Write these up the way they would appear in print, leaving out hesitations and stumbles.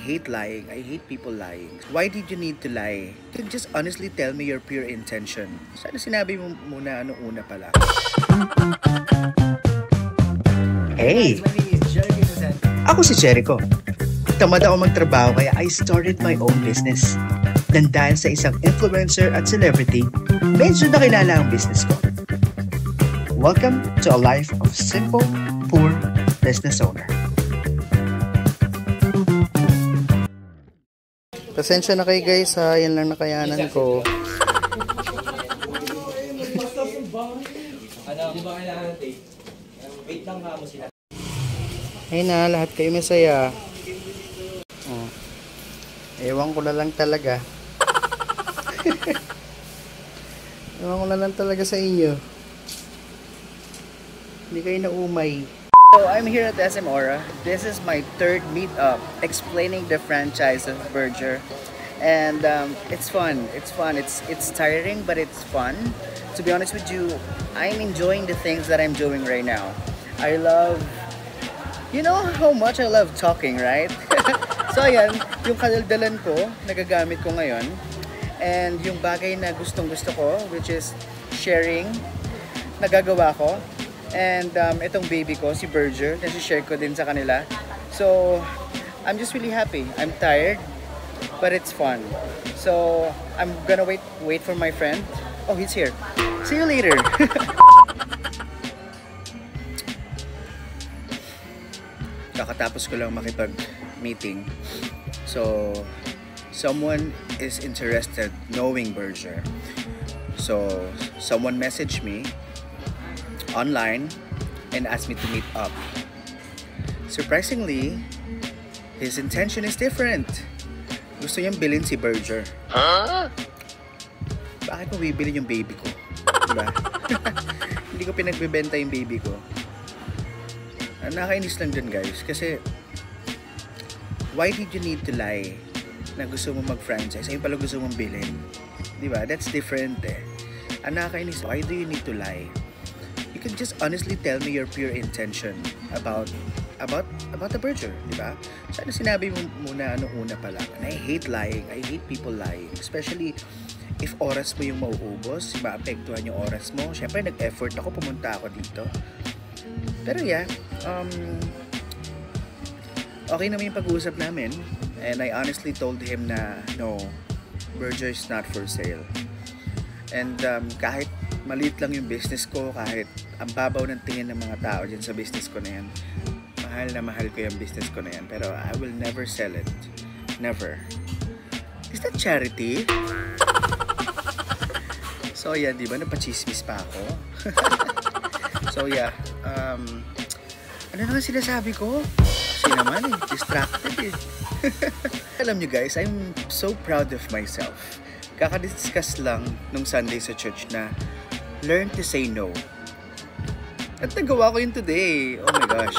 hate lying. I hate people lying. Why did you need to lie? You can just honestly tell me your pure intention. Sana sinabi mo muna ano una pala. Hey! Ako si Jericho. Tamad ako magtrabaho kaya I started my own business. Dan dahil sa isang influencer at celebrity, medyo nakilala ang business ko. Welcome to a life of simple, poor business owner. Pasensya na kayo guys ha, yan lang nakayanan ko. Ay na, lahat kayo masaya. Oh. Ewan ko na lang talaga. Ewan ko na lang talaga sa inyo. Hindi kayo naumay. So I'm here at SM Aura. This is my third meetup explaining the franchise of Berger, and it's fun. It's fun. It's tiring, but it's fun. To be honest with you, I'm enjoying the things that I'm doing right now. I love, you know how much I love talking, right? So ayan, yung kadaldalan ko, nagagamit ko ngayon, and yung bagay na gustong-gusto ko, which is sharing, nagagawa ko. And itong baby ko, si Berger, nasi-share ko din sa kanila. So, I'm just really happy. I'm tired, but it's fun. So, I'm gonna wait for my friend. Oh, he's here. See you later. Kakatapos ko lang makipag-meeting. So, someone is interested knowing Berger. So, someone messaged me online and asked me to meet up. Surprisingly, his intention is different. Gusto niyang bilhin si Berger. Huh? Bakit mo bibilin yung baby ko? Diba? Hindi ko pinagbebenta yung baby ko. Nakakainis lang dyan guys. Kasi, why did you need to lie na gusto mo mag-franchise? Ayun pala gusto mong bilhin. Diba? That's different eh. Nakakainis. Why do you need to lie? You can just honestly tell me your pure intention about the Berger, di ba? Sana sinabi mo muna ano una pala. And I hate lying. I hate people lying. Especially if oras mo yung mauubos, maapektuhan yung oras mo. Syempre nag-effort ako, pumunta ako dito. Pero yeah, okay naman yung pag-uusap namin. And I honestly told him na no, Berger is not for sale. And kahit maliit lang yung business ko, kahit ang babaw ng tingin ng mga tao dyan sa business ko na yan, mahal na mahal ko yung business ko na yan, pero I will never sell it. Never. Is that charity? So yeah, di ba napachismis pa ako? So yeah, ano naman sinasabi ko? Kasi naman distracted eh. Alam nyo guys, I'm so proud of myself. Kakadiscuss lang nung Sunday sa church na learn to say no. At nagawa ko yun today. Oh my gosh.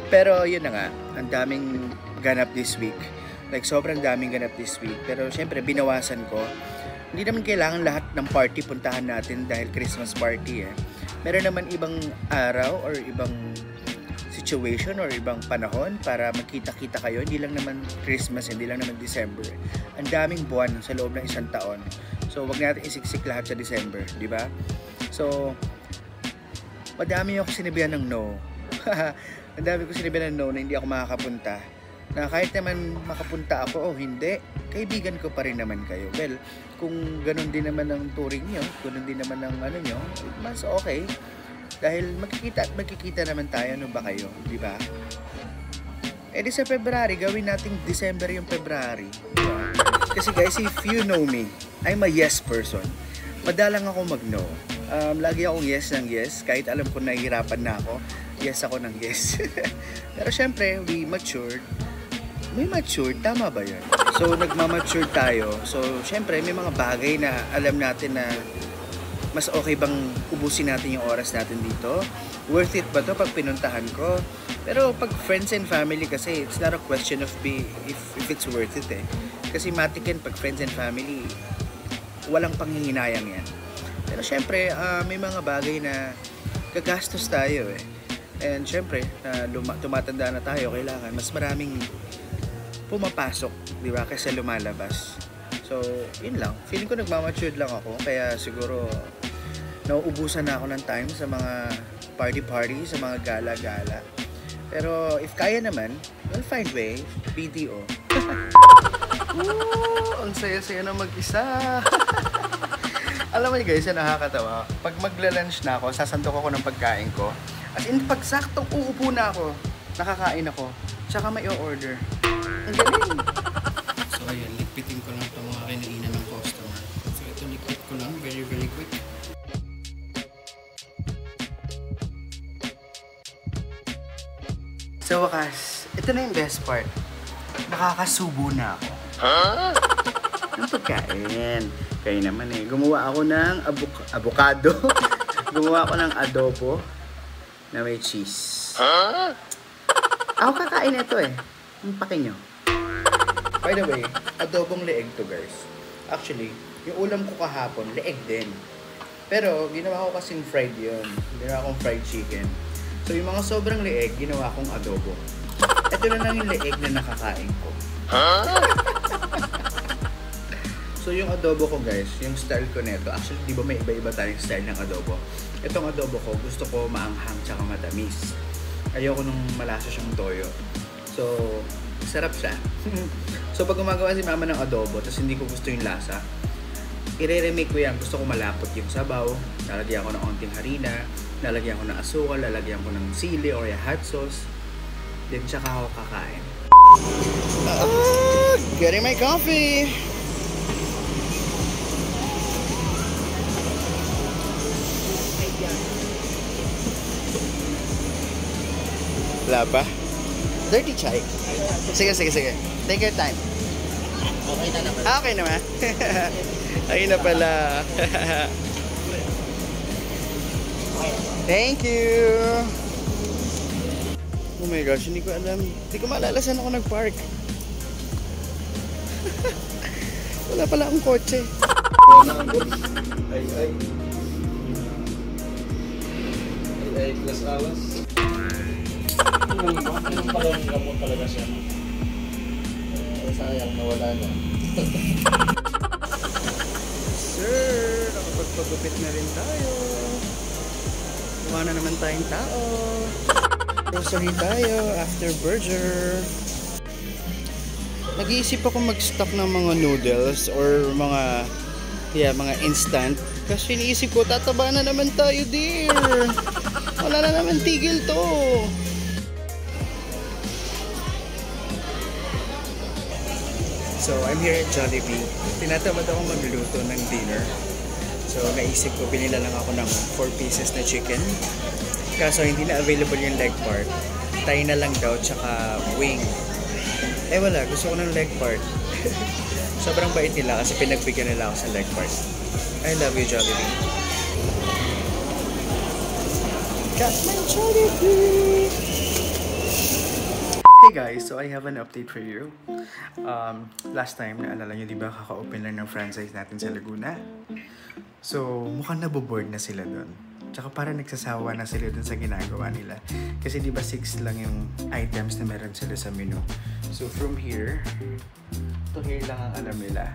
Pero yun na nga, ang daming ganap this week. Like sobrang daming ganap this week. Pero syempre binawasan ko. Hindi naman kailangan lahat ng party puntahan natin dahil Christmas party eh. Meron naman ibang araw or ibang situation or ibang panahon para magkita-kita kayo. Hindi lang naman Christmas, hindi lang naman December. Ang daming buwan sa loob ng isang taon. So wag natin isiksik lahat sa December, di ba? So madami ako sinabihan ng no. Ang dami ko sinabihan ng no na hindi ako makakapunta. Na kahit naman makapunta ako o hindi, kaibigan ko pa rin naman kayo. Well, kung ganun din naman ang touring nyo, ganun din naman ang ano nyo, mas okay. Dahil magkikita naman tayo, ano ba kayo, di ba? Eh di sa February, gawin nating December yung February. Diba? Kasi guys, if you know me, I'm a yes person. Madalang ako mag-no. Lagi akong yes ng yes. Kahit alam ko nahihirapan na ako, yes ako ng yes. Pero syempre, we matured. May matured, tama ba yun? So, nagmamature tayo. So, syempre, may mga bagay na alam natin na mas okay bang ubusin natin yung oras natin dito? Worth it ba to pag pinuntahan ko? Pero pag friends and family kasi, it's not a question of if it's worth it eh. Kasi matikin pag friends and family, walang panghihinayang yan. Pero syempre, may mga bagay na gagastos tayo eh. And syempre, tumatanda na tayo, kailangan mas maraming pumapasok, di ba? Kasi lumalabas. So, yun lang. Feeling ko nagmamatured lang ako. Kaya siguro, nauubusan na ako ng time sa mga party-party, sa mga gala-gala. Pero, if kaya naman, we'll find way. BDO. Ang saya-saya na mag-isa. Alam mo guys, yan nakakatawa. Pag magla-lunch na ako, sasandok ako ng pagkain ko. As in, pag saktong uupo na ako, nakakain ako. Tsaka may order. Ang galing. So ayun, ligpitin ko lang itong mga kinainan ng customer. So ito, ligpit ko lang. Very, very quick. So wakas, ito na yung best part. Nakakasubo na ako. Ang pagkain. Kaya naman eh. Gumawa ako ng avocado. Gumawa ako ng adobo na may cheese. Ako kakain ito eh. Ang paki nyo. By the way, adobong leeg to guys. Actually, yung ulam ko kahapon, leeg din. Pero ginawa ko kasing fried yun. Ginawa kong fried chicken. So yung mga sobrang leeg, ginawa kong adobo. Ito na lang yung leeg na nakakain ko. So yung adobo ko guys, yung style ko nito, actually di ba may iba-iba tayong style ng adobo. Itong adobo ko, gusto ko maanghang tsaka matamis. Ayoko nung malasa siyang toyo. So, sarap siya. So pag gumagawa si mama ng adobo, tapos hindi ko gusto yung lasa, i-remake ko yan. Gusto ko malapot yung sabaw, lalagyan ko ng onting harina, lalagyan ko ng asukal, lalagyan ko ng sili or hot sauce. Then tsaka ako kakain. Getting my coffee! Wala ba? Dirty chai. Sige. Take your time. Okay na naman. Okay naman. Ayun na pala. Thank you. Oh my gosh, hindi ko alam. Hindi ko maalala saan ako nag-park. Wala pala akong kotse. Ay, plus awas. Yung pala yung gamot talaga siya. Sayang, nawala na. Sir, nakapagpagupit na rin tayo. Kuha na naman tayong tao. Grocery tayo after burger. Nag-iisip ako mag-stock ng mga noodles or mga instant. Kasi iniisip ko, tataba na naman tayo, dear. Wala na naman tigil to. So, I'm here at Jollibee. Tinatamad ako magluto ng dinner. So, naisip ko, binila lang ako ng 4 pieces na chicken. Kaso, hindi na available yung leg part. Thigh na lang daw, tsaka wing. Eh wala, gusto ko ng leg part. Sobrang bait nila kasi pinagbigyan nila ako sa leg part. I love you, Jollibee. Got my Jollibee! Hey guys, so I have an update for you. Last time, naalala nyo, di ba, kaka-open lang ng franchise natin sa Laguna? So, mukhang naboboard na sila doon. Tsaka parang nagsasawa na sila dun sa ginagawa nila. Kasi di ba 6 lang yung items na meron sila sa menu. So, from here to here lang ang alam nila.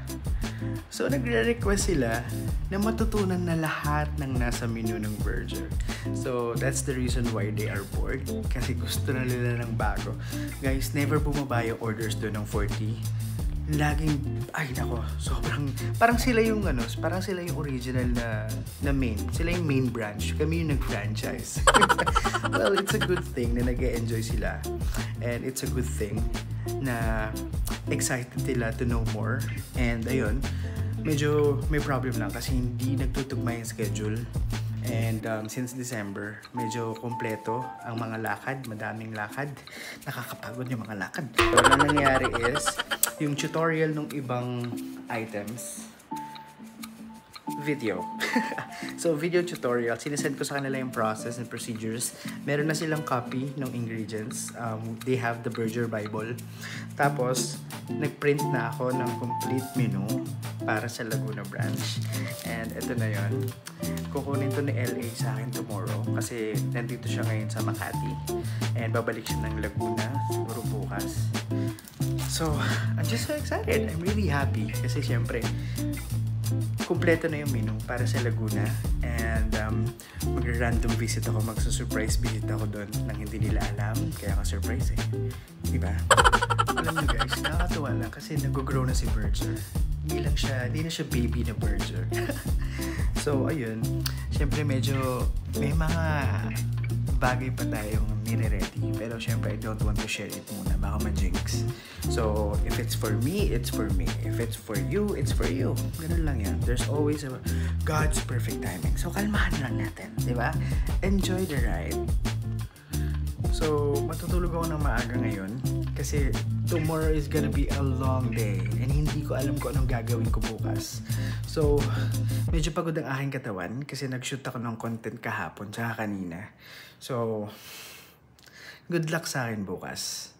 So, nagre-request sila na matutunan na lahat ng nasa menu ng burger. So, that's the reason why they are bored. Kasi gusto na nila ng bago. Guys, never bumaba yung orders doon ng 40. Laging, ay nako, sobrang, parang sila yung original na main. Sila yung main branch. Kami yung nag-franchise. Well, it's a good thing na nag-e-enjoy sila. And it's a good thing na excited sila to know more. And ayun, medyo may problem lang kasi hindi nagtutugma yung schedule. And since December, medyo kompleto ang mga lakad, madaming lakad. Nakakapagod yung mga lakad. So, ano nangyari is, yung tutorial ng ibang items, video. So, video tutorial. Sinesend ko sa kanila yung process and procedures. Meron na silang copy ng ingredients. They have the Burger Bible. Tapos, nag-print na ako ng complete menu para sa Laguna branch. And ito na yon. Kukunin to ni LA sa akin tomorrow kasi nandito siya ngayon sa Makati. And babalik siya ng Laguna siguro bukas. So, I'm just so excited. I'm really happy kasi syempre, kumpleto na yung menu para sa Laguna. And mag-random visit ako, magsa-surprise visit ako doon nang hindi nila alam. Kaya ka-surprise eh. Diba? Alam niyo guys, nakakatuwa lang kasi nag-grow na si Berger. Hindi na siya baby na Berger. So, ayun. Syempre medyo may mga bagay pa tayong nire-ready. Pero syempre, I don't want to share it muna. Baka ma-jinx. So, if it's for me, it's for me. If it's for you, it's for you. Ganun lang yan. There's always God's perfect timing. So, kalmahan lang natin. Diba? Enjoy the ride. So, matutulog ako ng maaga ngayon. Kasi tomorrow is gonna be a long day. And hindi ko alam kung anong gagawin ko bukas. So, medyo pagod ang aking katawan. Kasi nag-shoot ako ng content kahapon tsaka kanina. So, good luck sa akin bukas.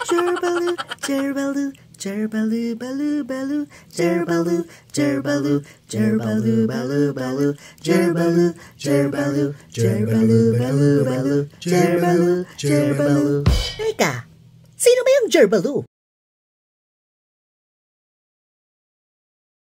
Jerbalu, jerbalu, jerbalu, balu, balu, jerbalu, jerbalu, jerbalu, balu, balu, jerbalu, jerbalu, jerbalu, balu, balu, jerbalu, jerbalu. Teka, sino ba yung jerbalu?